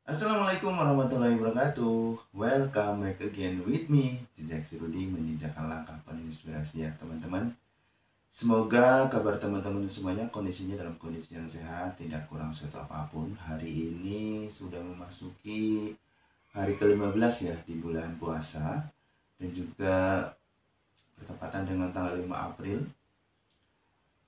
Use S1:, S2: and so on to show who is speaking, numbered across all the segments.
S1: Assalamualaikum warahmatullahi wabarakatuh. Welcome back again with me, Jejak si Rudi, menjejakkan langkah penuh inspirasi ya teman-teman. Semoga kabar teman-teman semuanya kondisinya dalam kondisi yang sehat, tidak kurang suatu apapun. Hari ini sudah memasuki hari ke-15 ya di bulan puasa, dan juga bertepatan dengan tanggal 5 April.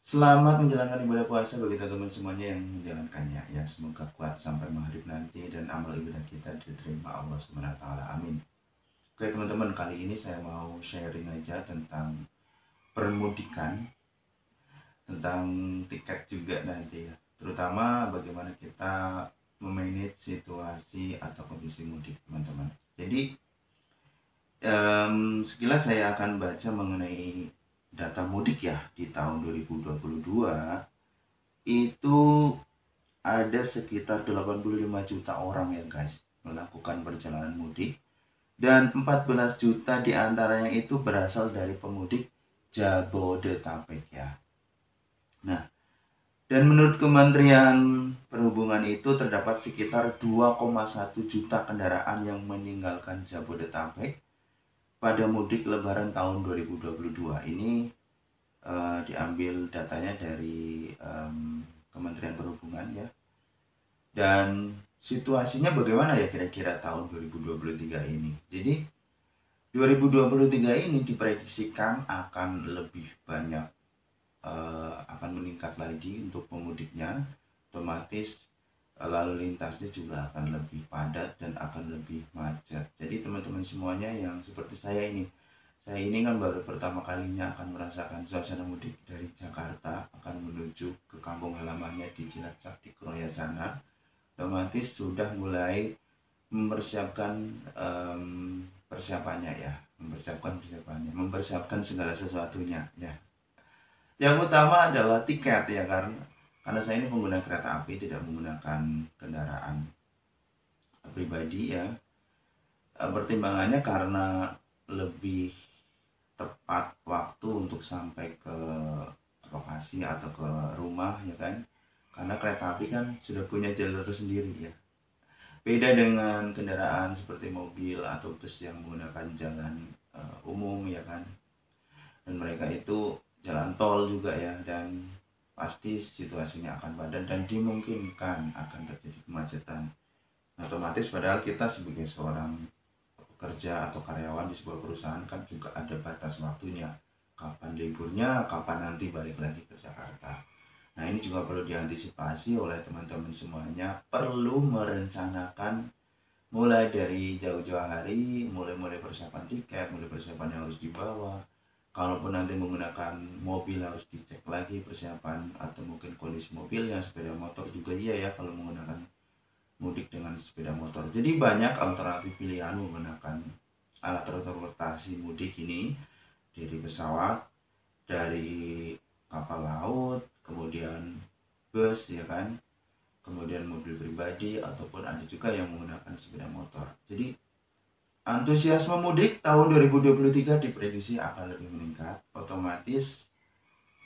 S1: Selamat menjalankan ibadah puasa bagi teman-teman semuanya yang menjalankannya ya. Semoga kuat sampai maghrib nanti dan amal ibadah kita diterima Allah SWT. Amin. Oke teman-teman, kali ini saya mau sharing aja tentang permudikan, tentang tiket juga nanti ya. Terutama bagaimana kita memanage situasi atau kondisi mudik teman-teman. Jadi sekilas saya akan baca mengenai data mudik ya di tahun 2022. Itu ada sekitar 85 juta orang ya guys melakukan perjalanan mudik, dan 14 juta diantaranya itu berasal dari pemudik Jabodetabek ya. Nah, dan menurut Kementerian Perhubungan itu terdapat sekitar 2,1 juta kendaraan yang meninggalkan Jabodetabek pada mudik Lebaran tahun 2022. Ini diambil datanya dari Kementerian Perhubungan ya. Dan situasinya bagaimana ya kira-kira tahun 2023 ini? Jadi 2023 ini diprediksikan akan lebih banyak, akan meningkat lagi untuk pemudiknya. Otomatis lalu lintasnya juga akan lebih padat dan akan lebih macet. Jadi teman-teman semuanya yang seperti saya ini kan baru pertama kalinya akan merasakan suasana mudik dari Jakarta akan menuju ke kampung halamannya di Cilacap di Kroya sana. Otomatis sudah mulai mempersiapkan persiapannya ya, mempersiapkan segala sesuatunya ya. Yang utama adalah tiket ya, karena saya ini pengguna kereta api, tidak menggunakan kendaraan pribadi ya. Pertimbangannya karena lebih tepat waktu untuk sampai ke lokasi atau ke rumah ya kan, karena kereta api kan sudah punya jalur sendiri ya. Beda dengan kendaraan seperti mobil atau bus yang menggunakan jalan umum ya kan. Dan mereka itu jalan tol juga ya, dan pasti situasinya akan padat dan dimungkinkan akan terjadi kemacetan. Otomatis padahal kita sebagai seorang pekerja atau karyawan di sebuah perusahaan kan juga ada batas waktunya. Kapan liburnya, kapan nanti balik lagi ke Jakarta. Nah, ini juga perlu diantisipasi oleh teman-teman semuanya. Perlu merencanakan mulai dari jauh-jauh hari, mulai persiapan tiket, mulai persiapan yang harus dibawa. Kalaupun nanti menggunakan mobil harus dicek lagi persiapan atau mungkin kondisi mobilnya. Sepeda motor juga iya ya kalau menggunakan mudik dengan sepeda motor. Jadi banyak alternatif pilihan menggunakan alat transportasi mudik ini, dari pesawat, dari kapal laut, kemudian bus ya kan, kemudian mobil pribadi, ataupun ada juga yang menggunakan sepeda motor. Jadi antusiasme mudik tahun 2023 diprediksi akan lebih meningkat. Otomatis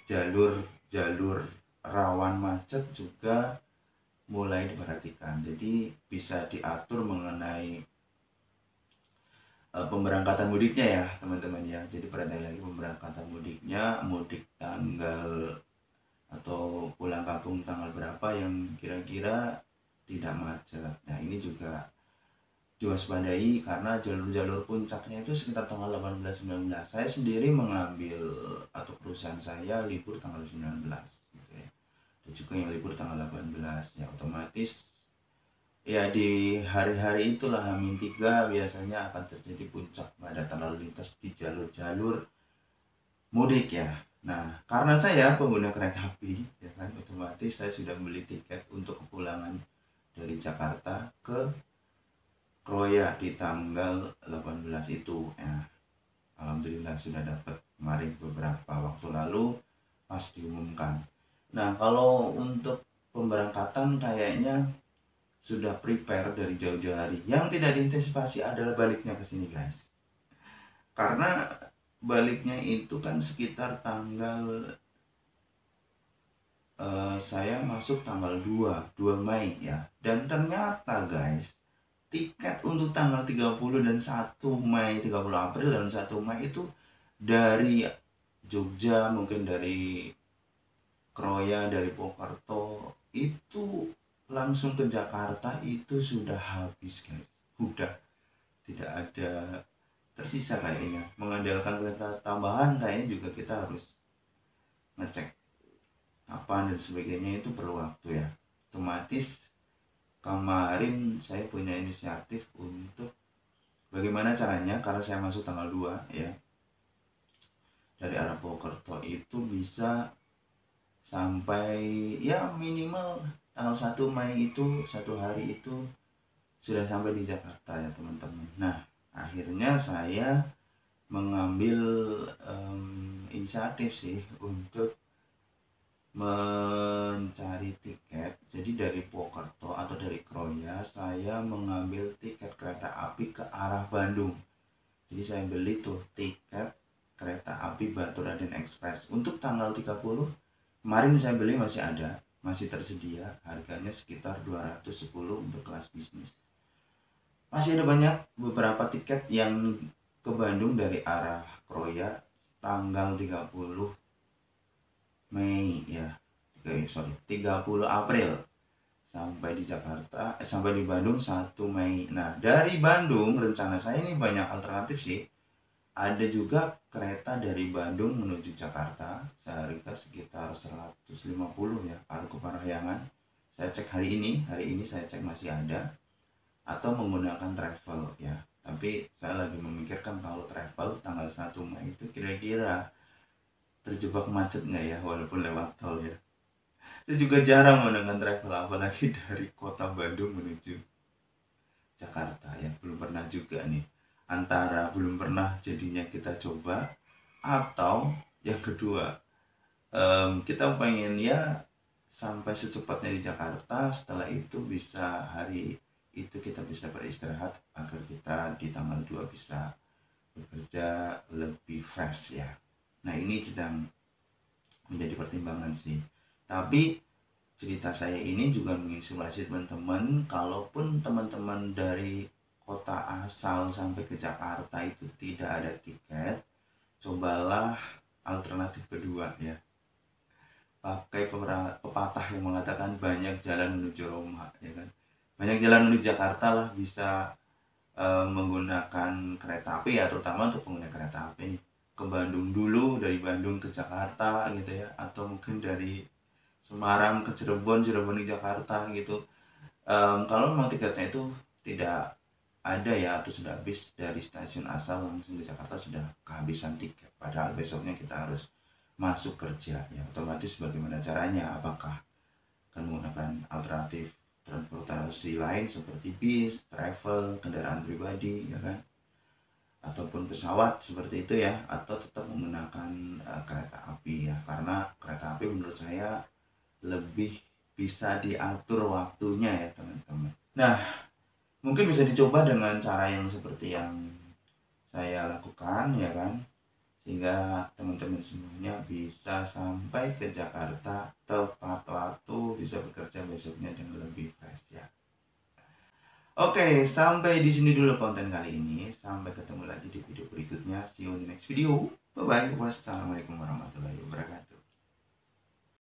S1: jalur-jalur rawan macet juga mulai diperhatikan. Jadi bisa diatur mengenai pemberangkatan mudiknya ya teman-teman ya. Jadi perhatikan lagi pemberangkatan mudiknya, mudik tanggal atau pulang kampung tanggal berapa yang kira-kira tidak macet. Nah, ini juga diwaspadai karena jalur-jalur puncaknya itu sekitar tanggal 18-19. Saya sendiri mengambil atau perusahaan saya libur tanggal 19 gitu ya. Ada juga yang libur tanggal 18 ya, otomatis ya di hari-hari itulah H-3 biasanya akan terjadi puncak padatan lalu lintas di jalur-jalur mudik ya. Nah, karena saya pengguna kereta api ya kan, otomatis saya sudah beli tiket untuk kepulangan dari Jakarta ke Kroya di tanggal 18 itu ya. Alhamdulillah sudah dapat kemarin beberapa waktu lalu pas diumumkan. Nah, kalau untuk pemberangkatan kayaknya sudah prepare dari jauh-jauh hari. Yang tidak diantisipasi adalah baliknya ke sini guys. Karena baliknya itu kan sekitar tanggal saya masuk tanggal 2 Mei ya. Dan ternyata guys, tiket untuk tanggal 30 dan 1 Mei, 30 April dan 1 Mei itu dari Jogja, mungkin dari Kroya, dari Purwokerto, itu langsung ke Jakarta itu sudah habis guys. Udah tidak ada tersisa kayaknya. Mengandalkan kereta tambahan kayaknya juga kita harus ngecek apa dan sebagainya, itu perlu waktu ya. Otomatis kemarin saya punya inisiatif untuk bagaimana caranya, karena saya masuk tanggal 2 ya, dari arah Purwokerto itu bisa sampai ya minimal tanggal 1 Mei itu, 1 hari itu sudah sampai di Jakarta ya teman-teman. Nah, akhirnya saya mengambil inisiatif sih untuk mencari tiket. Jadi dari Purwokerto atau dari Kroya saya mengambil tiket kereta api ke arah Bandung. Jadi saya beli tuh tiket kereta api Batu Raden Express untuk tanggal 30. Kemarin saya beli masih ada, masih tersedia, harganya sekitar 210 untuk kelas bisnis. Masih ada banyak beberapa tiket yang ke Bandung dari arah Kroya tanggal 30 Mei ya. 30 April sampai di Jakarta, sampai di Bandung 1 Mei. Nah, dari Bandung rencana saya ini banyak alternatif sih. Ada juga kereta dari Bandung menuju Jakarta seharga sekitar 150 ya, Argo Parahyangan. Saya cek hari ini saya cek masih ada, atau menggunakan travel ya. Tapi saya lagi memikirkan kalau travel tanggal 1 Mei itu kira-kira terjebak macet nggak ya, walaupun lewat tol ya. Saya juga jarang menggunakan travel, apalagi dari kota Bandung menuju Jakarta ya. Belum pernah juga nih. Antara belum pernah jadinya kita coba, atau yang kedua kita pengen ya sampai secepatnya di Jakarta, setelah itu bisa hari itu kita bisa beristirahat agar kita di tanggal 2 bisa bekerja lebih fresh ya. Nah, ini sedang menjadi pertimbangan sih. Tapi cerita saya ini juga menginspirasi teman-teman, kalaupun teman-teman dari kota asal sampai ke Jakarta itu tidak ada tiket, cobalah alternatif kedua ya. Pakai pepatah yang mengatakan banyak jalan menuju Roma ya kan. Banyak jalan menuju Jakarta lah, bisa menggunakan kereta api ya, terutama untuk pengguna kereta api ke Bandung dulu, dari Bandung ke Jakarta gitu ya, atau mungkin dari Semarang ke Cirebon, Cirebon ke Jakarta gitu. Kalau memang tiketnya itu tidak ada ya, atau sudah habis dari stasiun asal langsung ke Jakarta, sudah kehabisan tiket, padahal besoknya kita harus masuk kerja ya, otomatis bagaimana caranya, apakah akan menggunakan alternatif transportasi lain seperti bis, travel, kendaraan pribadi ya kan, ataupun pesawat seperti itu ya, atau tetap menggunakan kereta api ya, karena kereta api menurut saya lebih bisa diatur waktunya ya teman-teman. Nah, mungkin bisa dicoba dengan cara yang seperti yang saya lakukan ya kan, sehingga teman-teman semuanya bisa sampai ke Jakarta tepat waktu, bisa bekerja besoknya dengan lebih fresh ya. Oke, sampai di sini dulu konten kali ini. Sampai ketemu lagi di video berikutnya. See you in the next video. Bye bye. Wassalamualaikum warahmatullahi wabarakatuh.